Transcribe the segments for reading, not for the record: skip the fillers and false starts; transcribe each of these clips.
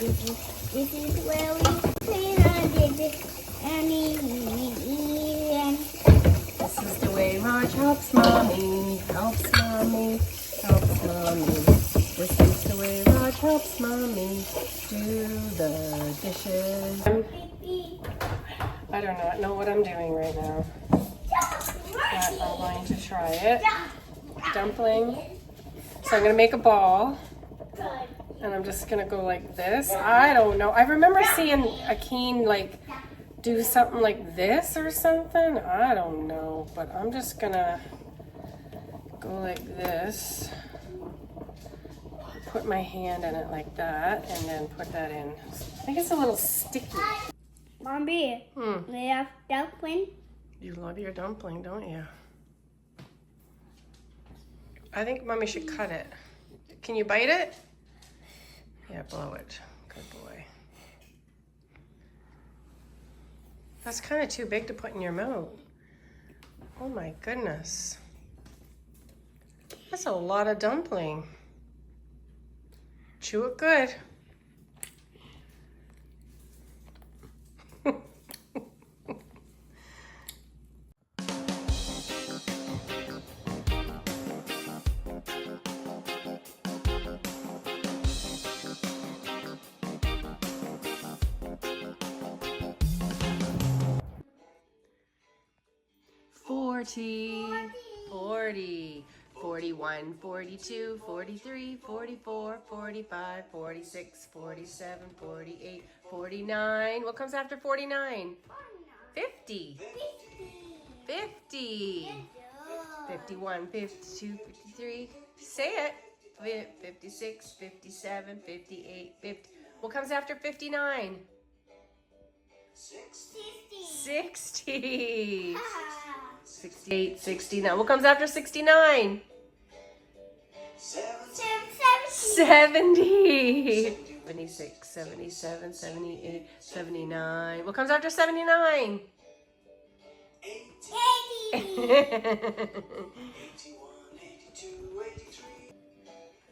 This is where we planted Annie. This is the way Raj helps mommy, helps mommy, helps mommy. This is the way Raj helps mommy do the dishes. I do not know what I'm doing right now, but I'm going to try it. Dumpling. So I'm going to make a ball, and I'm just going to go like this. I don't know. I remember seeing Akeen like do something like this or something. I don't know, but I'm just going to go like this. Put my hand in it like that, and then put that in. I think it's a little sticky. Mommy, we have dumpling. You love your dumpling, don't you? I think Mommy should cut it. Can you bite it? Yeah, blow it. Good boy. That's kind of too big to put in your mouth. Oh my goodness. That's a lot of dumpling. Chew it good. 40, 41, 42, 43, 44, 45, 46, 47, 48, 49. What comes after 49? 50. 50. 51, 52, 53. Say it. 56, 57, 58, 50. What comes after 59? 60. 68, 69. What comes after 69? 70. 76, 77, 78, 79. What comes after 79? 80.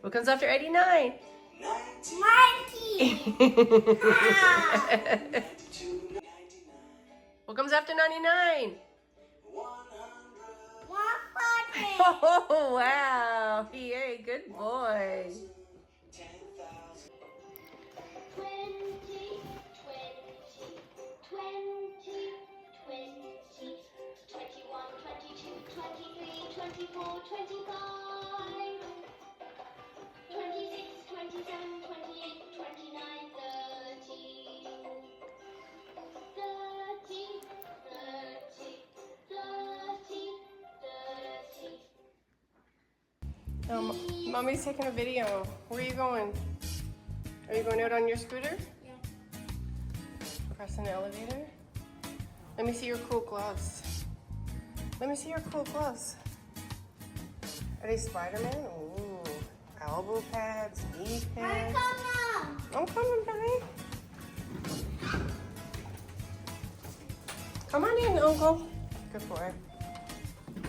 What comes after 89? 90. What comes after 99? 100. Oh, wow. Yay, good boy. 30. Mommy's taking a video. Where are you going? Are you going out on your scooter? Yeah. Press an elevator? Let me see your cool gloves. Let me see your cool gloves. Are they Spider-Man? Ooh. Elbow pads, knee pads. I'm coming, babe. Come on in, Uncle. Good boy.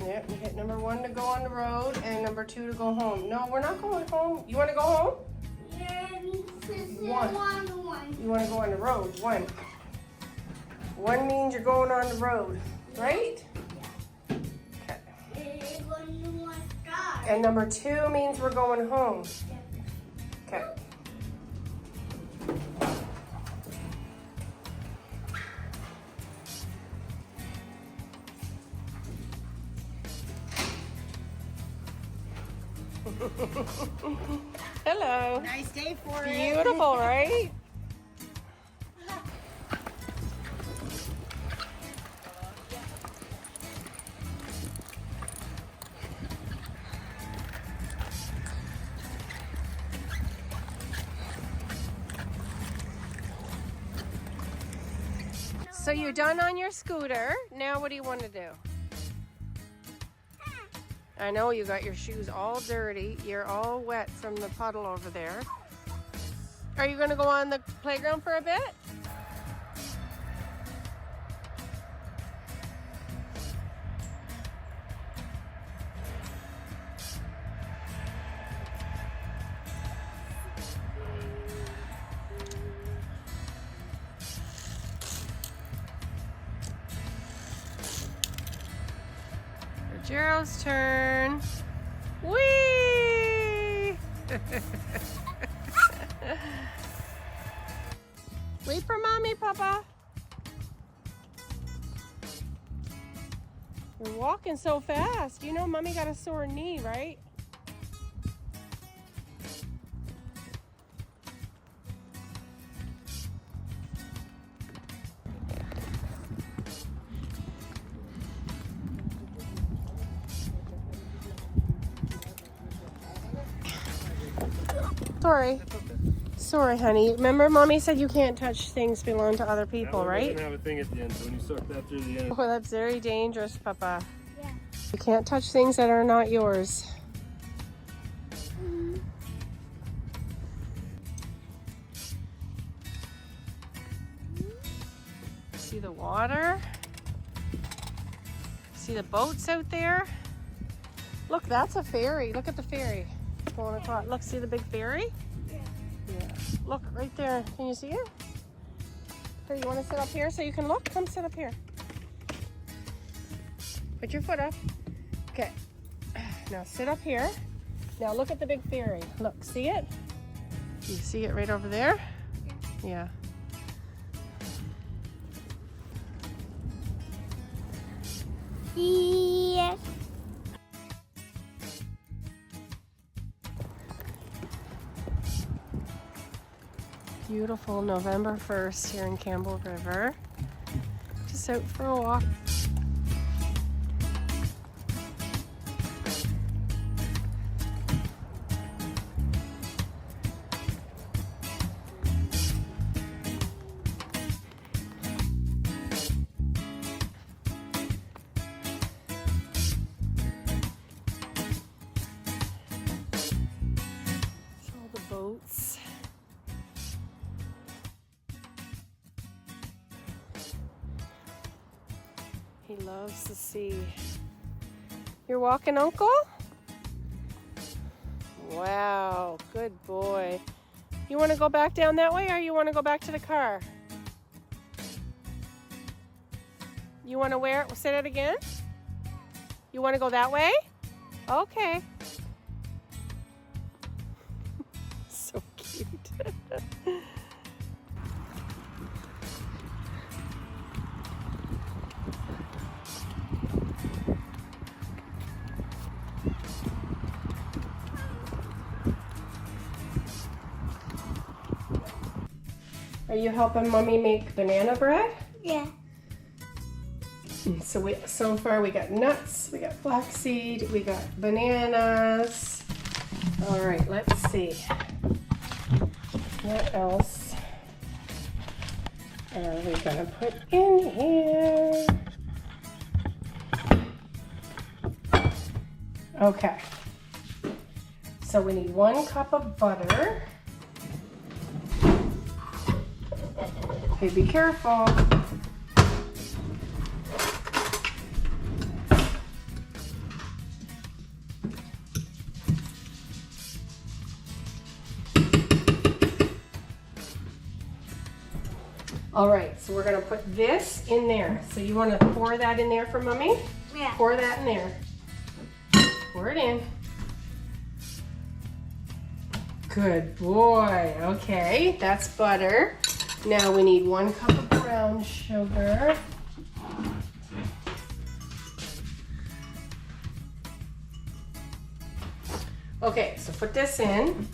Yep, you hit number 1 to go on the road and number 2 to go home. No, we're not going home. You want to go home? One. You want to go on the road. 1. 1 means you're going on the road, right? Okay. And number 2 means we're going home. Okay. Hello. Nice day for it. Beautiful, right? So you're done on your scooter. Now what do you want to do? I know you got your shoes all dirty. You're all wet from the puddle over there. Are you going to go on the playground for a bit? Rajero's turn. Whee! Wait for mommy, Papa. You're walking so fast. You know mommy got a sore knee, right? Sorry. Sorry, honey. Remember mommy said you can't touch things belong to other people, right? Doesn't have a thing at the end, so when you suck that through the end. Oh, that's very dangerous, Papa. Yeah. You can't touch things that are not yours. See the water? See the boats out there? Look, that's a ferry. Look at the ferry. Going across. Look, see the big ferry? Yeah. Look, right there. Can you see it? Here, you want to sit up here so you can look? Come sit up here. Put your foot up. Okay. Now sit up here. Now look at the big ferry. Look, see it? You see it right over there? Yeah. Yes. Beautiful November 1st here in Campbell River. Just out for a walk. All the boats. He loves the sea. You're walking, Uncle? Wow, good boy. You want to go back down that way or you want to go back to the car? You want to say that again? You want to go that way? Okay. So cute. Are you helping mommy make banana bread? Yeah. So far we got nuts, we got flaxseed, we got bananas. All right, let's see. What else are we gonna put in here? Okay. So we need 1 cup of butter. Okay, be careful. All right, so we're gonna put this in there. So you wanna pour that in there for mommy? Yeah. Pour that in there. Pour it in. Good boy. Okay, that's butter. Now we need 1 cup of brown sugar. Okay, so put this in.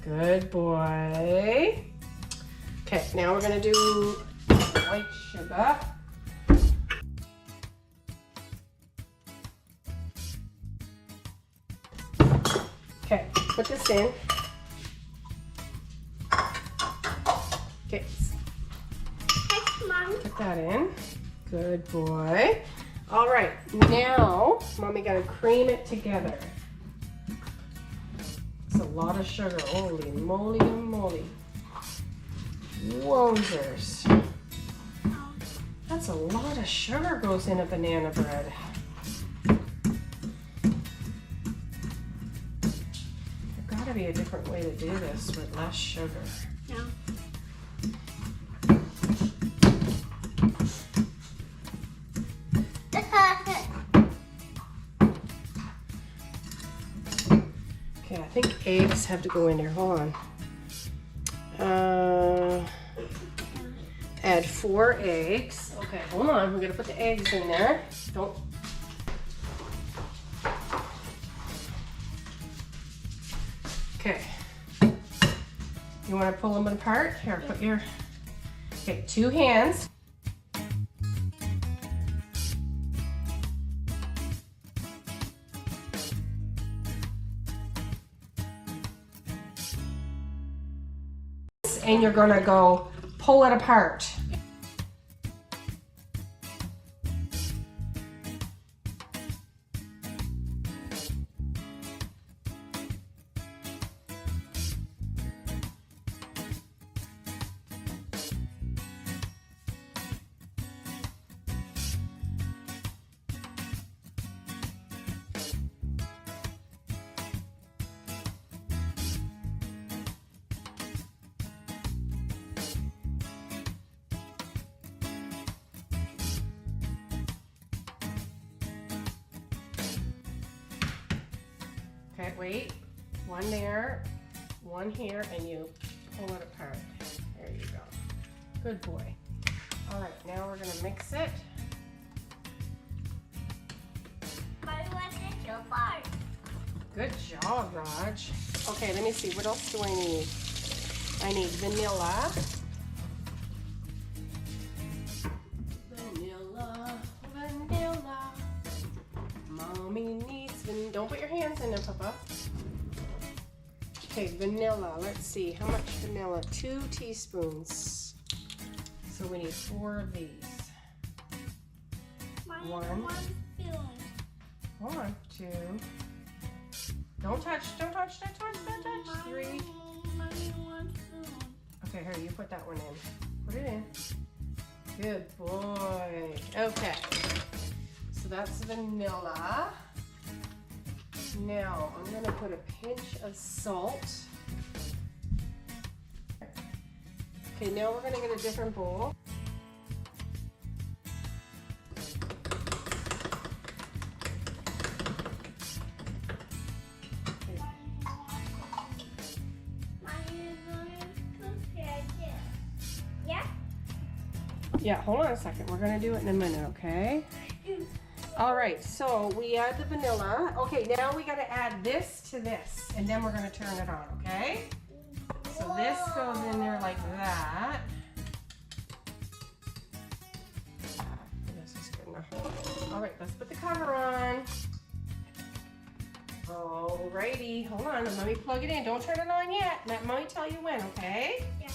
Good boy. Okay, now we're gonna do white sugar. Okay, put this in. Okay, Thanks, Mom. put that in. Good boy. All right, now mommy gotta cream it together. It's a lot of sugar. Holy moly moly. Wowzers. That's a lot of sugar goes in a banana bread. There gotta be a different way to do this with less sugar. No. eggs have to go in there. Hold on. Add 4 eggs. Okay, hold on. We're gonna put the eggs in there. Don't. Okay. You want to pull them apart? Here, put your. Okay, 2 hands. And you're gonna go pull it apart. Okay, wait. 1 there, 1 here, and you pull it apart. There you go. Good boy. All right, now we're gonna mix it. But it wasn't so far. Good job, Raj. Okay, let me see. What else do I need? I need vanilla. Vanilla. Mommy needs vanilla. Don't put your hands in there, Papa. Okay, vanilla. Let's see. How much vanilla? 2 teaspoons. So we need 4 of these. One spoon. 1, 2. Don't touch. Don't touch. Don't touch. Don't touch. 3. Mommy, 1 spoon. Okay, here, you put that one in. Put it in. Good boy. Okay. So that's vanilla. Now, I'm going to put a pinch of salt. Okay, now we're going to get a different bowl. Yeah, hold on a second. We're going to do it in a minute, okay? All right, so we add the vanilla. Okay, now we got to add this to this, and then we're going to turn it on, okay? So this goes in there like that. This is good enough. All right, let's put the cover on. Alrighty, hold on. Let me plug it in. Don't turn it on yet. Let Mommy tell you when, okay? Yeah.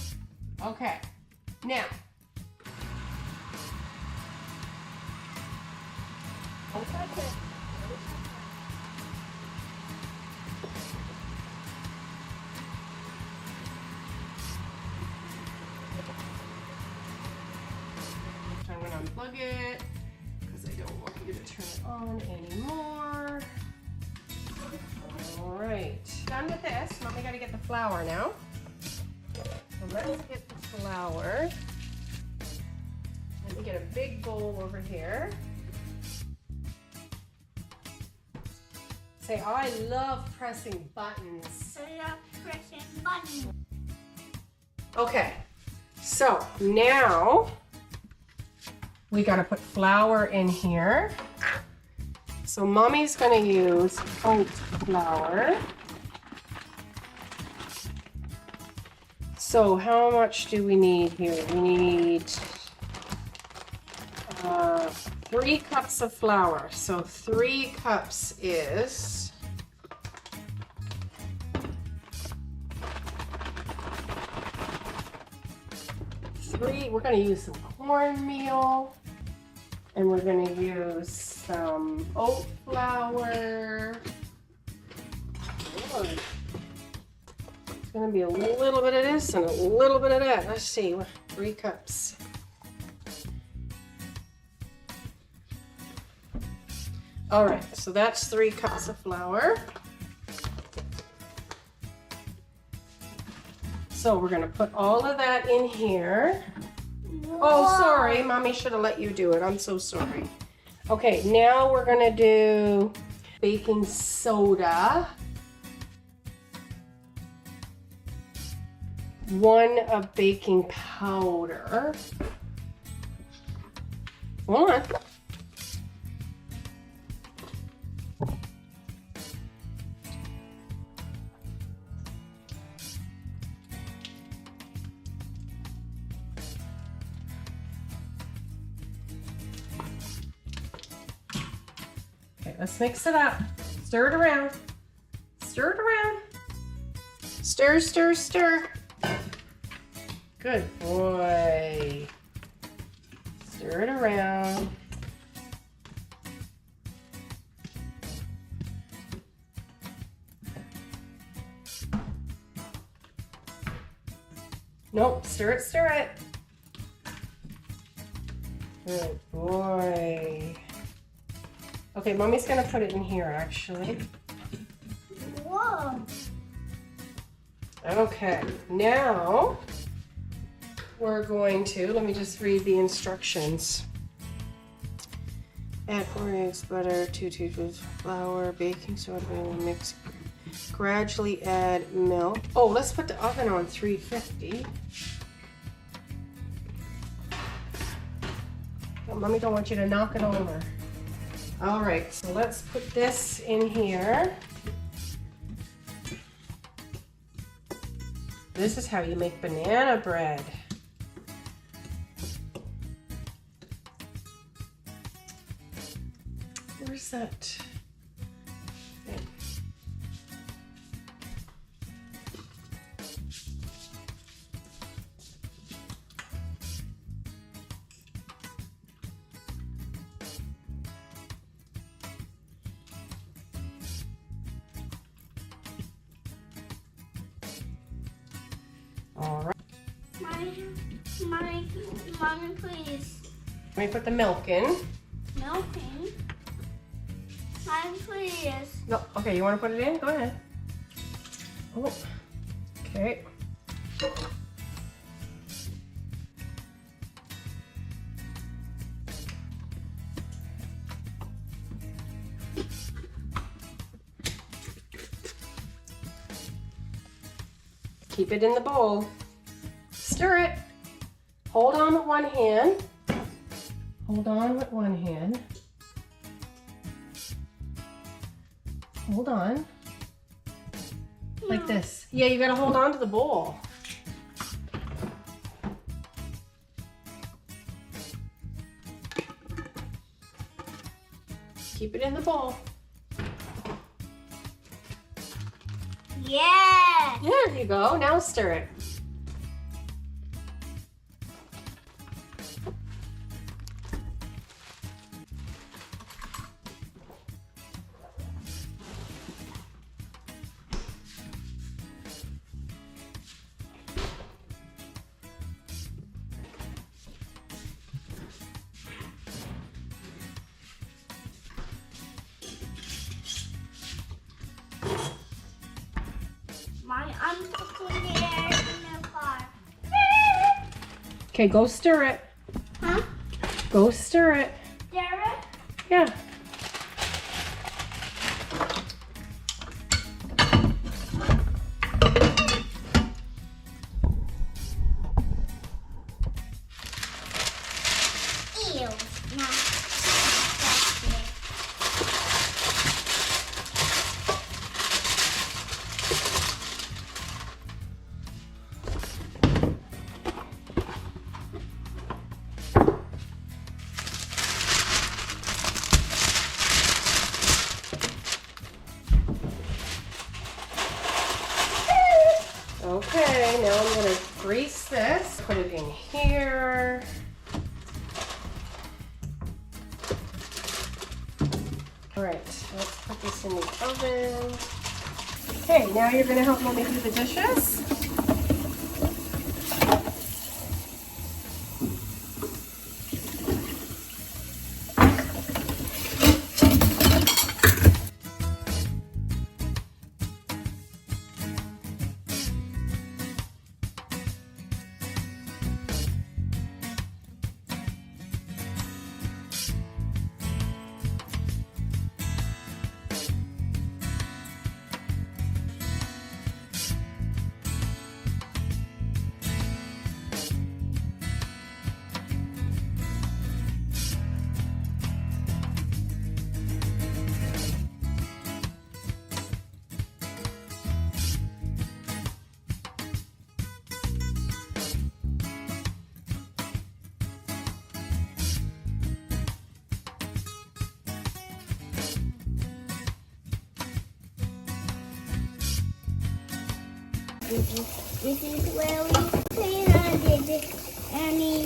Okay. Now. Don't touch it. I'm going to unplug it because I don't want you to turn it on anymore. All right, done with this. Now we got to get the flour now. So let's get the flour. Let me get a big bowl over here. Say, I love pressing buttons. I love pressing buttons. Okay, so now we got to put flour in here. So Mommy's going to use oat flour. So how much do we need here? We need 3 cups of flour. So 3 cups is 3. We're going to use some cornmeal, and we're going to use some oat flour. It's going to be a little bit of this and a little bit of that. Let's see, 3 cups. All right, so that's 3 cups of flour. So we're gonna put all of that in here. Oh, sorry, Mommy should have let you do it. I'm so sorry. Okay, now we're gonna do baking soda. 1 of baking powder. Hold on. Okay, let's mix it up. Stir it around. Stir it around. Stir, stir, stir. Good boy. Stir it around. Nope, stir it, stir it. Good boy. Okay, Mommy's gonna put it in here actually. Whoa. Okay, now we're going to, let me just read the instructions. Add 4 eggs, butter, 2 teaspoons flour, baking soda, vanilla mix. Gradually add milk. Oh, let's put the oven on 350. Oh, Mommy don't want you to knock it over. All right, so let's put this in here. This is how you make banana bread. Where's that thing? All right. Mommy, please. Let me put the milk in. Milking. Mommy, please. No, okay, you want to put it in? Go ahead. Oh, okay. Keep it in the bowl. Stir it. Hold on with one hand. Hold on with one hand. Hold on. Like this. Yeah, you gotta hold on to the bowl. Keep it in the bowl. Yeah. There you go. Now stir it. I'm putting the air in the car. Okay, go stir it. Huh? Go stir it. Derek? Yeah. Ew. No. Okay, now I'm gonna grease this. Put it in here. All right, let's put this in the oven. Okay, now you're gonna help Mommy do the dishes. This is where we clean our dishes and eat.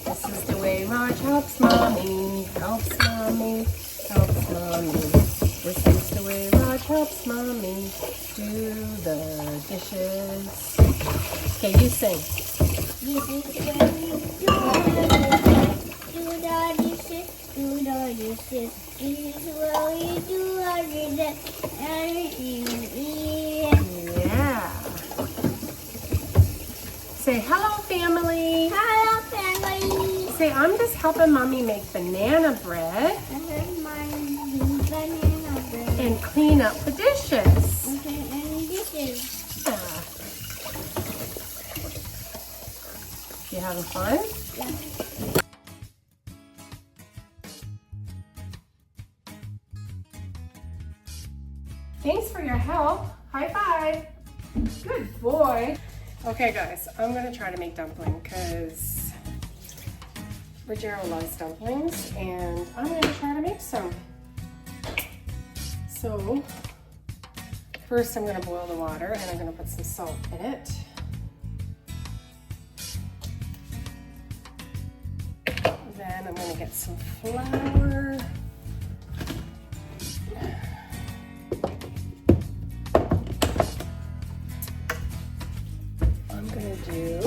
This is the way Raj helps mommy, helps mommy, helps mommy. This is the way Raj helps mommy do the dishes. Okay, you sing. This is where we do the dishes, do the dishes. This is where we do our dishes and eat. Yeah. Say hello, family. Hello, family. Say, I'm just helping mommy make banana bread This is my banana bread. and clean up the dishes. Okay, and dishes. Yeah. You having fun? Yeah. Thanks for your help. High five. Good boy. Okay, guys, I'm gonna try to make dumpling because Rajero loves dumplings, and I'm gonna try to make some. So, first I'm gonna boil the water, and I'm gonna put some salt in it. Then I'm gonna get some flour. I'm gonna do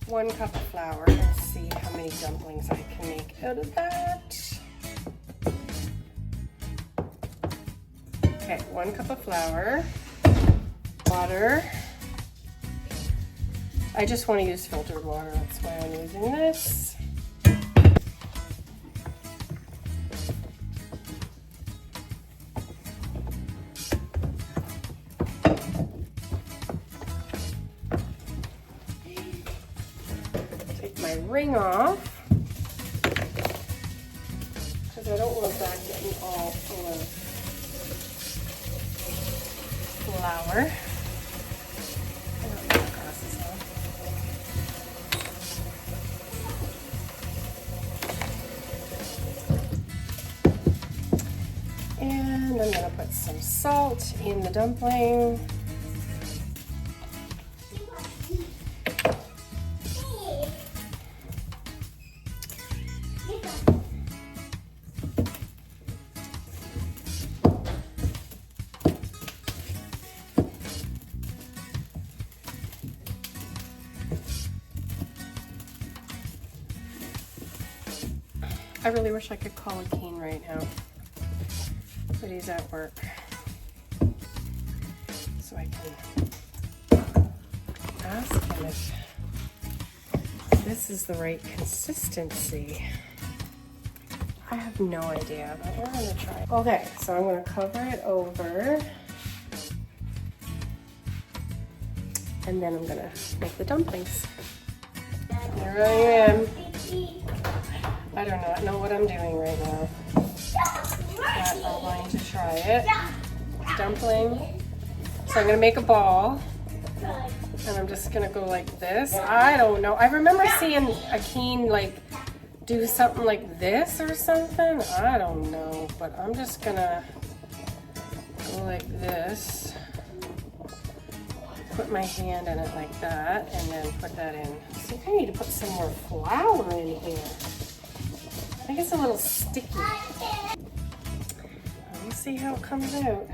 1 cup of flour and see how many dumplings I can make out of that. Okay, 1 cup of flour, water. I just want to use filtered water, that's why I'm using this. Take my ring off, because I don't want that getting all full of flour. I don't have my glasses on. And I'm gonna put some salt in the dumpling. I really wish I could call Akeen right now, but he's at work. So I can ask him if this is the right consistency. I have no idea, but we're gonna try. Okay, so I'm gonna cover it over. And then I'm gonna make the dumplings. Here I am. I do not know what I'm doing right now, but I'm going to try it. Dumpling. So I'm gonna make a ball, and I'm just gonna go like this. I don't know. I remember seeing Akeen like do something like this or something. I don't know, but I'm just gonna go like this. Put my hand in it like that, and then put that in. I think I need to put some more flour in here. I think it's a little sticky. We'll see how it comes out.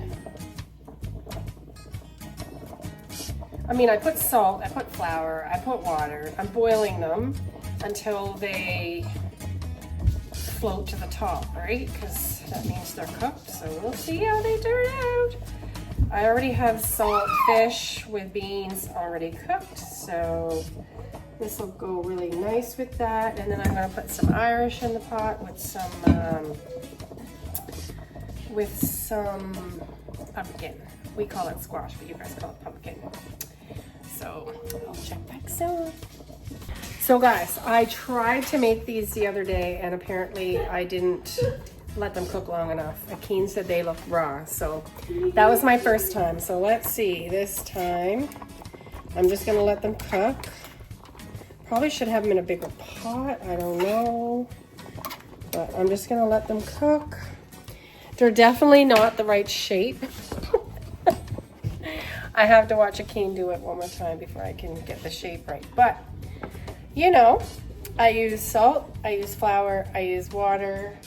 I mean, I put salt, I put flour, I put water. I'm boiling them until they float to the top, right? Because that means they're cooked. So we'll see how they turn out. I already have salt fish with beans already cooked, so this will go really nice with that. And then I'm going to put some Irish in the pot with some pumpkin. We call it squash, but you guys call it pumpkin. So I'll check back soon. So guys, I tried to make these the other day, and apparently I didn't let them cook long enough. Akeen said they look raw, so that was my first time. So let's see, this time I'm just gonna let them cook. Probably should have them in a bigger pot, I don't know. But I'm just gonna let them cook. They're definitely not the right shape. I have to watch Akeen do it one more time before I can get the shape right. But, you know, I use salt, I use flour, I use water.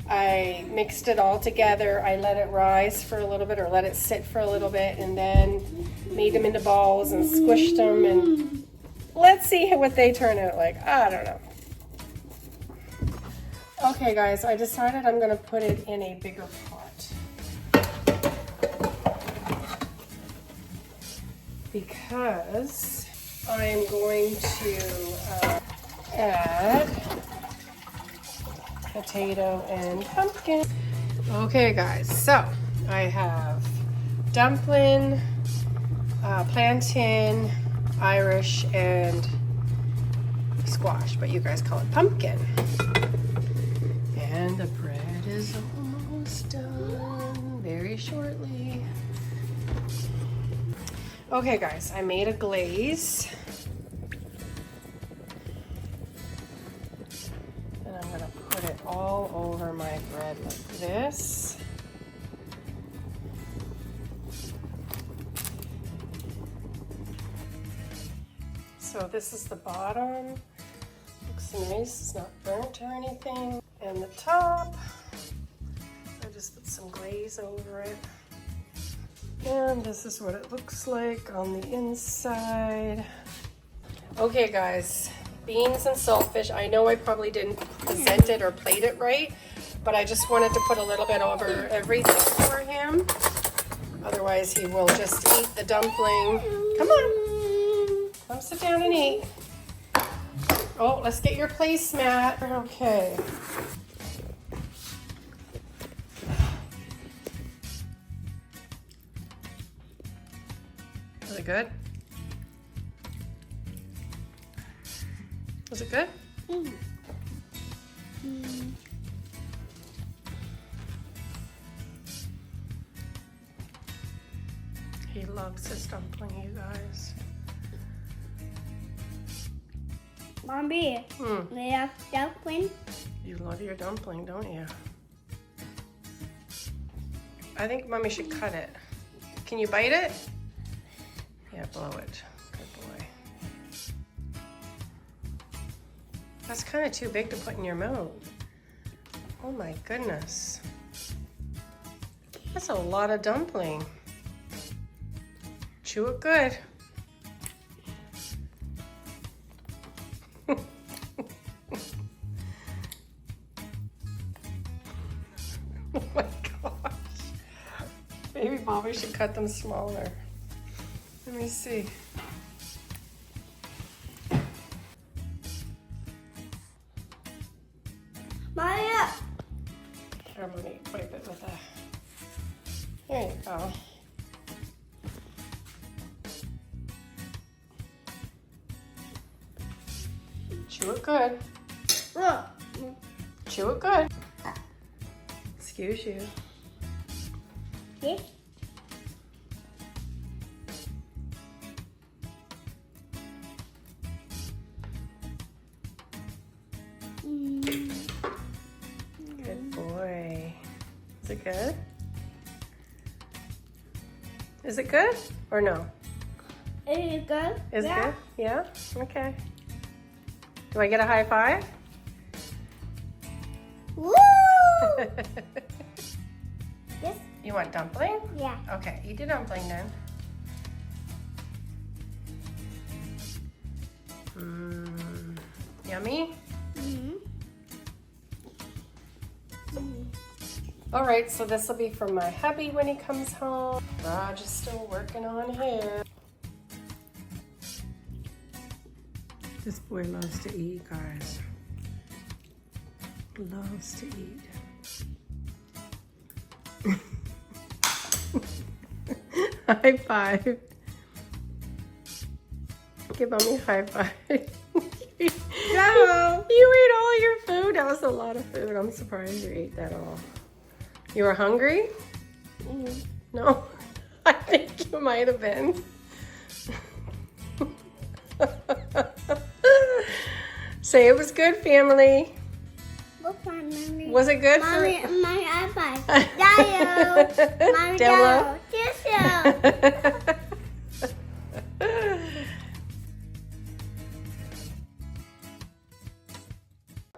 I mixed it all together. I let it rise for a little bit, or let it sit for a little bit, and then made them into balls and squished them. And let's see what they turn out like. I don't know. Okay, guys, I decided I'm going to put it in a bigger pot. Because I'm going to add potato and pumpkin. Okay, guys, so I have dumpling, plantain, Irish, and squash, but you guys call it pumpkin. And the bread is almost done, very shortly. Okay, guys, I made a glaze. And I'm gonna put it all over my bread like this. So this is the bottom. Looks nice, it's not burnt or anything. And the top, I just put some glaze over it. And this is what it looks like on the inside. Okay, guys, beans and saltfish. I know I probably didn't present it or plate it right, but I just wanted to put a little bit over everything for him. Otherwise, he will just eat the dumpling. Come on, come sit down and eat. Oh, let's get your placemat. Okay. Was it good? Was it good? He loves his dumpling, you guys. Mommy, we have dumpling. You love your dumpling, don't you? I think Mommy should cut it. Can you bite it? Yeah, blow it. Good boy. That's kind of too big to put in your mouth. Oh my goodness. That's a lot of dumpling. Chew it good. Oh my gosh. Maybe Mommy should cut them smaller. Let me see. Maya. Here, I'm gonna wipe it with a. There you go. Chew it good. Chew it good. Excuse you. Yes. Good boy. Is it good? Is it good or no? Is it good? Is it good? Yeah? Okay. Do I get a high five? Woo! Yes. You want dumpling? Yeah. Okay, eat the dumpling then. Yummy? All right, so this will be for my hubby when he comes home. Raj is still working on his. This boy loves to eat, guys. Loves to eat. High five. Give Mommy a high five. No. You ate all your food. That was a lot of food. I'm surprised you ate that all. You were hungry? No, I think you might have been. Say it was good, family. Book my mommy. Was it good Mommy, for? mommy, iPad. Dayo. Mommy, Download? Dayo. Kiss you.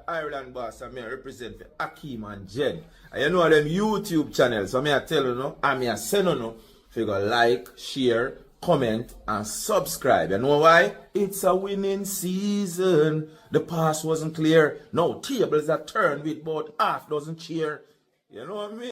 Ireland boss, and me represent for Akeen and Jenn. And you know them YouTube channels, so me I tell you no, and me I send you no, if you go like, share, comment, and subscribe. You know why? It's a winning season. The past wasn't clear. No tables are turned with about half dozen cheer. You know what I mean?